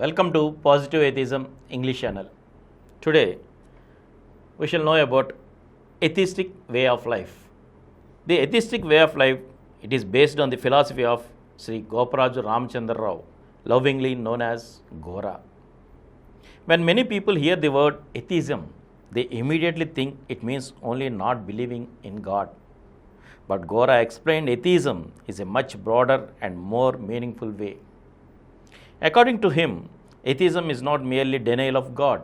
Welcome to Positive Atheism English Channel. Today, we shall know about atheistic way of life. The atheistic way of life, it is based on the philosophy of Sri Goparaju Ramchandra Rao, lovingly known as Gora. When many people hear the word atheism, they immediately think it means only not believing in God. But Gora explained atheism is a much broader and more meaningful way. According to him, atheism is not merely denial of God.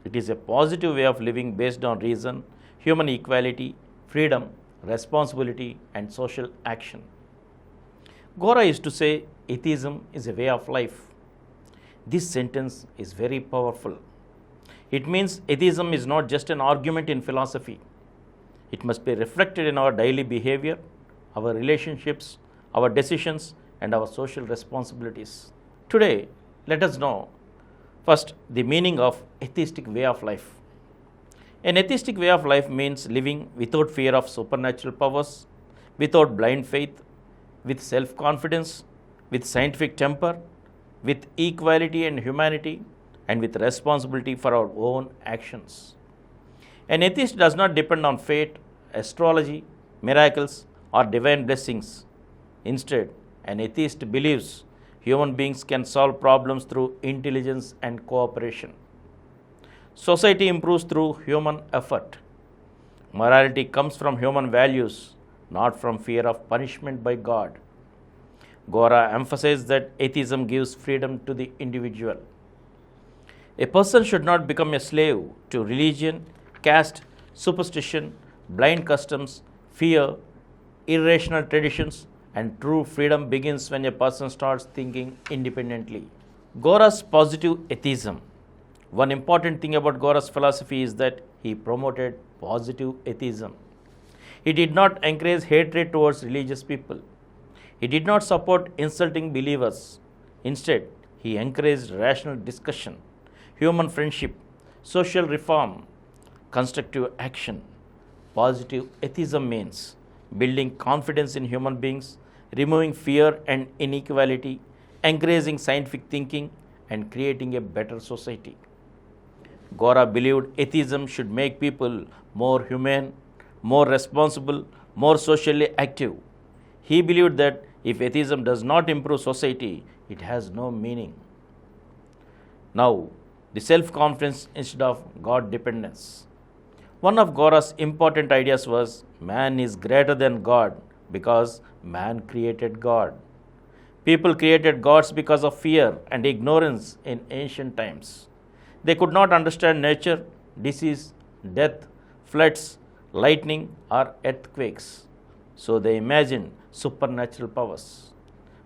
It is a positive way of living based on reason, human equality, freedom, responsibility, and social action. Gora used to say atheism is a way of life. This sentence is very powerful. It means atheism is not just an argument in philosophy. It must be reflected in our daily behavior, our relationships, our decisions, and our social responsibilities. Today, let us know first the meaning of atheistic way of life. An atheistic way of life means living without fear of supernatural powers, without blind faith, with self-confidence, with scientific temper, with equality and humanity, and with responsibility for our own actions. An atheist does not depend on fate, astrology, miracles, or divine blessings. Instead, an atheist believes human beings can solve problems through intelligence and cooperation. Society improves through human effort. Morality comes from human values, not from fear of punishment by God. Gora emphasizes that atheism gives freedom to the individual. A person should not become a slave to religion, caste, superstition, blind customs, fear, irrational traditions, and true freedom begins when a person starts thinking independently. Gora's positive atheism. One important thing about Gora's philosophy is that he promoted positive atheism. He did not encourage hatred towards religious people. He did not support insulting believers. Instead, he encouraged rational discussion, human friendship, social reform, constructive action. Positive atheism means building confidence in human beings, removing fear and inequality, encouraging scientific thinking, and creating a better society. Gora believed atheism should make people more humane, more responsible, more socially active. He believed that if atheism does not improve society, it has no meaning. Now, the self-confidence instead of God-dependence. One of Gora's important ideas was man is greater than God because man created God. People created gods because of fear and ignorance in ancient times. They could not understand nature, disease, death, floods, lightning, or earthquakes. So they imagined supernatural powers.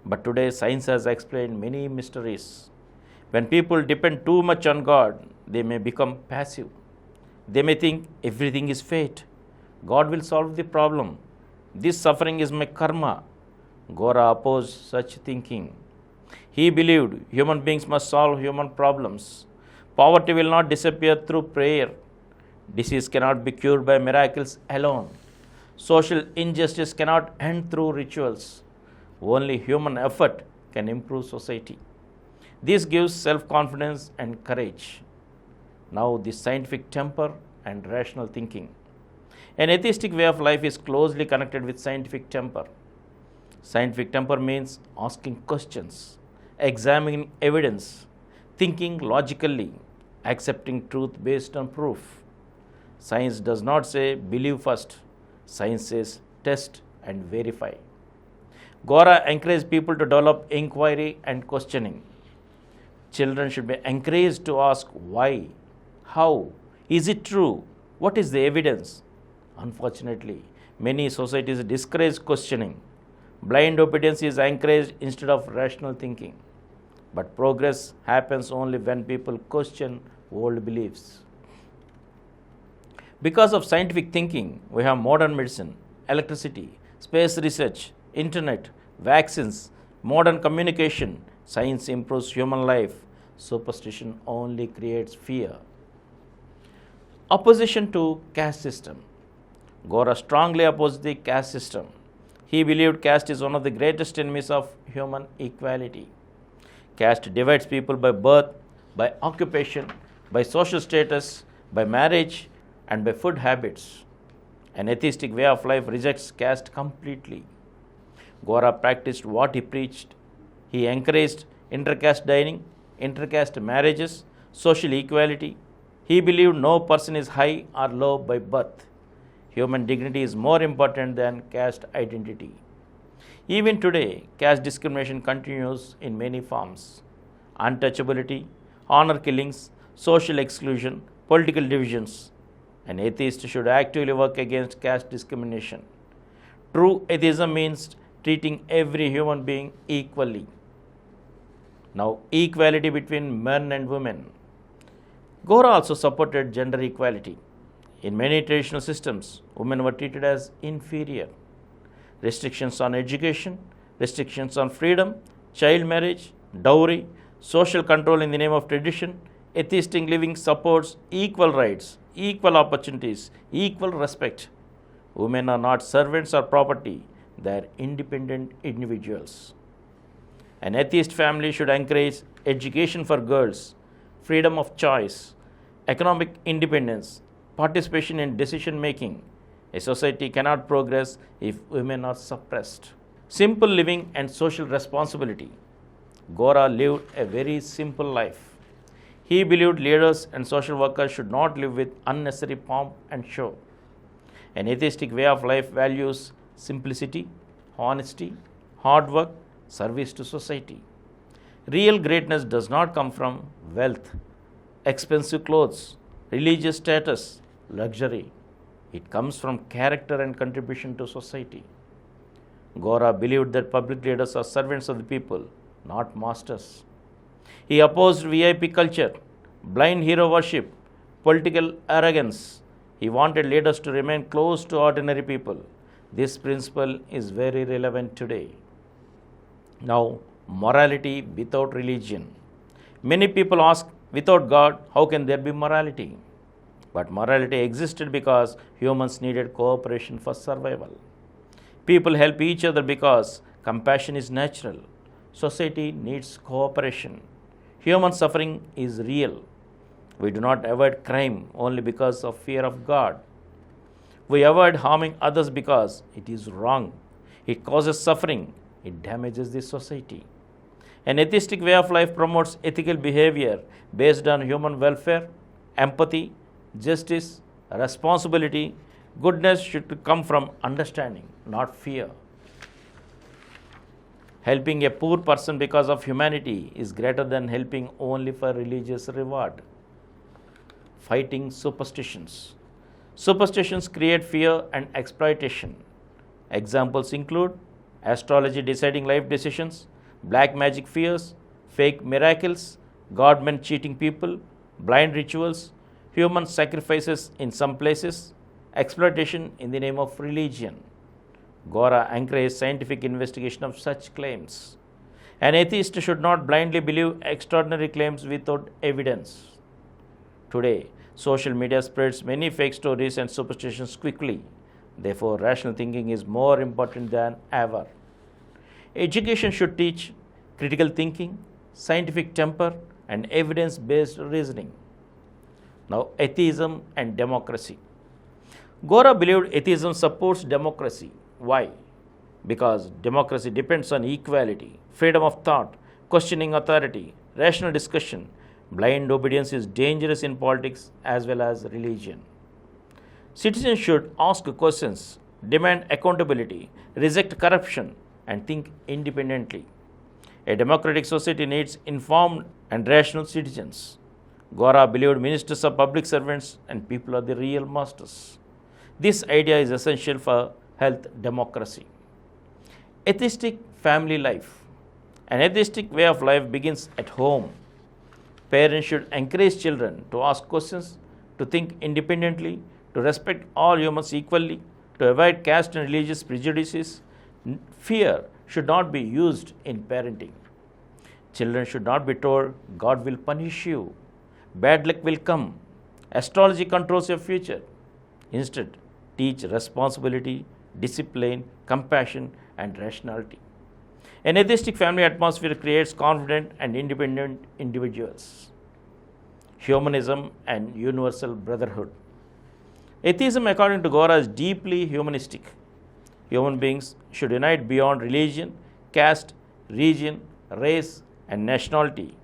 But today science has explained many mysteries. When people depend too much on God, they may become passive. They may think everything is fate. God will solve the problem. This suffering is my karma. Gora opposed such thinking. He believed human beings must solve human problems. Poverty will not disappear through prayer. Disease cannot be cured by miracles alone. Social injustice cannot end through rituals. Only human effort can improve society. This gives self-confidence and courage. Now the scientific temper and rational thinking. An atheistic way of life is closely connected with scientific temper. Scientific temper means asking questions, examining evidence, thinking logically, accepting truth based on proof. Science does not say believe first. Science says test and verify. Gora encouraged people to develop inquiry and questioning. Children should be encouraged to ask why, how, is it true, what is the evidence? Unfortunately, many societies discourage questioning. Blind obedience is encouraged instead of rational thinking. But progress happens only when people question old beliefs. Because of scientific thinking, we have modern medicine, electricity, space research, internet, vaccines, modern communication. Science improves human life. Superstition only creates fear. Opposition to caste system. Gora strongly opposed the caste system. He believed caste is one of the greatest enemies of human equality. Caste divides people by birth, by occupation, by social status, by marriage, and by food habits. An atheistic way of life rejects caste completely. Gora practiced what he preached. He encouraged intercaste dining, intercaste marriages, social equality. He believed no person is high or low by birth. Human dignity is more important than caste identity. Even today, caste discrimination continues in many forms. Untouchability, honor killings, social exclusion, political divisions. An atheist should actively work against caste discrimination. True atheism means treating every human being equally. Now, equality between men and women. Gora also supported gender equality. In many traditional systems, women were treated as inferior. Restrictions on education, restrictions on freedom, child marriage, dowry, social control in the name of tradition. Atheistic living supports equal rights, equal opportunities, equal respect. Women are not servants or property, they are independent individuals. An atheist family should encourage education for girls, freedom of choice, economic independence, participation in decision making. A society cannot progress if women are suppressed. Simple living and social responsibility. Gora lived a very simple life. He believed leaders and social workers should not live with unnecessary pomp and show. An atheistic way of life values simplicity, honesty, hard work, service to society. Real greatness does not come from wealth, expensive clothes, religious status, luxury. It comes from character and contribution to society. Gora believed that public leaders are servants of the people, not masters. He opposed VIP culture, blind hero worship, political arrogance. He wanted leaders to remain close to ordinary people. This principle is very relevant today. Now, morality without religion. Many people ask, without God, how can there be morality? But morality existed because humans needed cooperation for survival. People help each other because compassion is natural. Society needs cooperation. Human suffering is real. We do not avoid crime only because of fear of God. We avoid harming others because it is wrong. It causes suffering. It damages the society. An atheistic way of life promotes ethical behavior based on human welfare, empathy, justice, responsibility. Goodness should come from understanding, not fear. Helping a poor person because of humanity is greater than helping only for religious reward. Fighting superstitions. Superstitions create fear and exploitation. Examples include astrology deciding life decisions, black magic fears, fake miracles, godmen cheating people, blind rituals, human sacrifices in some places, exploitation in the name of religion. Gora encouraged scientific investigation of such claims. An atheist should not blindly believe extraordinary claims without evidence. Today, social media spreads many fake stories and superstitions quickly. Therefore, rational thinking is more important than ever. Education should teach critical thinking, scientific temper, and evidence-based reasoning. Now, atheism and democracy. Gora believed atheism supports democracy. Why? Because democracy depends on equality, freedom of thought, questioning authority, rational discussion. Blind obedience is dangerous in politics as well as religion. Citizens should ask questions, demand accountability, reject corruption, and think independently. A democratic society needs informed and rational citizens. Gora believed ministers are public servants and people are the real masters. This idea is essential for health democracy. Atheistic family life. An atheistic way of life begins at home. Parents should encourage children to ask questions, to think independently, to respect all humans equally, to avoid caste and religious prejudices. Fear should not be used in parenting. Children should not be told, God will punish you, bad luck will come, astrology controls your future. Instead, teach responsibility, discipline, compassion, and rationality. An atheistic family atmosphere creates confident and independent individuals. Humanism and universal brotherhood. Atheism, according to Gora, is deeply humanistic. Human beings should unite beyond religion, caste, region, race, and nationality.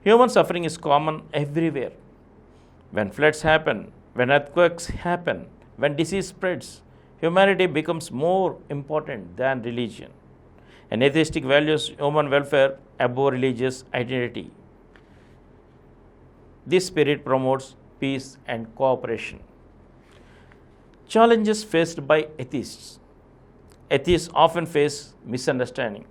Human suffering is common everywhere. When floods happen, when earthquakes happen, when disease spreads, humanity becomes more important than religion. An atheistic values human welfare above religious identity. This spirit promotes peace and cooperation. Challenges faced by atheists. Atheists often face misunderstanding.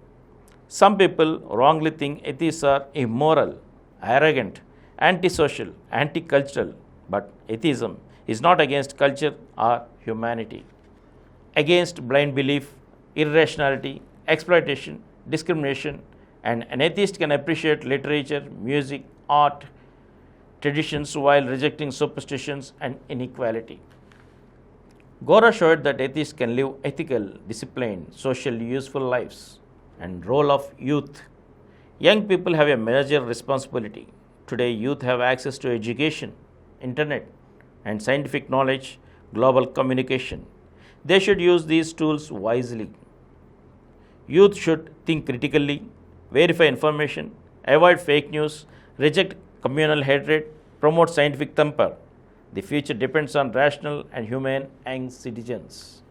Some people wrongly think atheists are immoral, arrogant, antisocial, anti-cultural, but atheism is not against culture or humanity. Against blind belief, irrationality, exploitation, discrimination, and an atheist can appreciate literature, music, art, traditions while rejecting superstitions and inequality. Gora showed that atheists can live ethical, disciplined, socially useful lives. And role of youth. Young people have a major responsibility. Today, youth have access to education, internet, and scientific knowledge, global communication. They should use these tools wisely. Youth should think critically, verify information, avoid fake news, reject communal hatred, promote scientific temper. The future depends on rational and humane young citizens.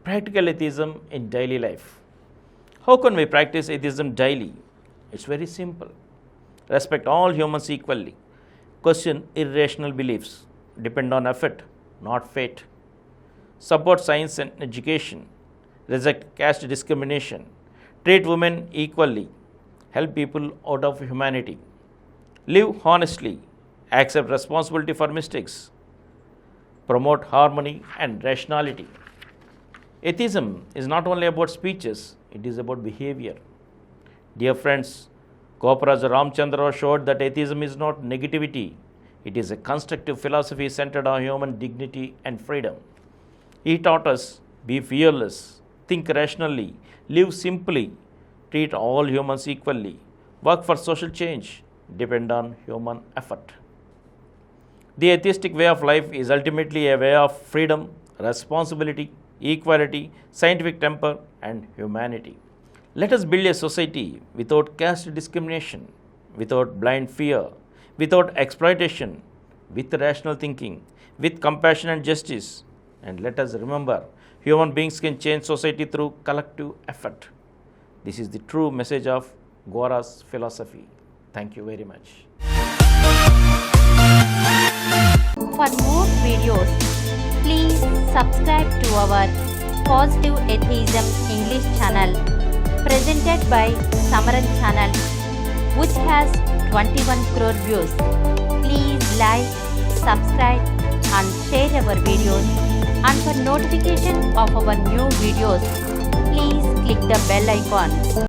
Practical atheism in daily life. How can we practice atheism daily? It's very simple. Respect all humans equally. Question irrational beliefs. Depend on effort, not fate. Support science and education. Reject caste discrimination. Treat women equally. Help people out of humanity. Live honestly. Accept responsibility for mistakes. Promote harmony and rationality. Atheism is not only about speeches, it is about behavior. Dear friends, Goparaja Ramchandra showed that atheism is not negativity. It is a constructive philosophy centered on human dignity and freedom. He taught us, be fearless, think rationally, live simply, treat all humans equally, work for social change, depend on human effort. The atheistic way of life is ultimately a way of freedom, responsibility, equality, scientific temper, and humanity. Let us build a society without caste discrimination, without blind fear, without exploitation, with rational thinking, with compassion and justice. And let us remember, human beings can change society through collective effort. This is the true message of Gora's philosophy. Thank you very much. For more videos, please subscribe to our Positive Atheism English Channel, presented by Samaram channel, which has 21 crore views. Please like, subscribe and share our videos. And for notification of our new videos, please click the bell icon.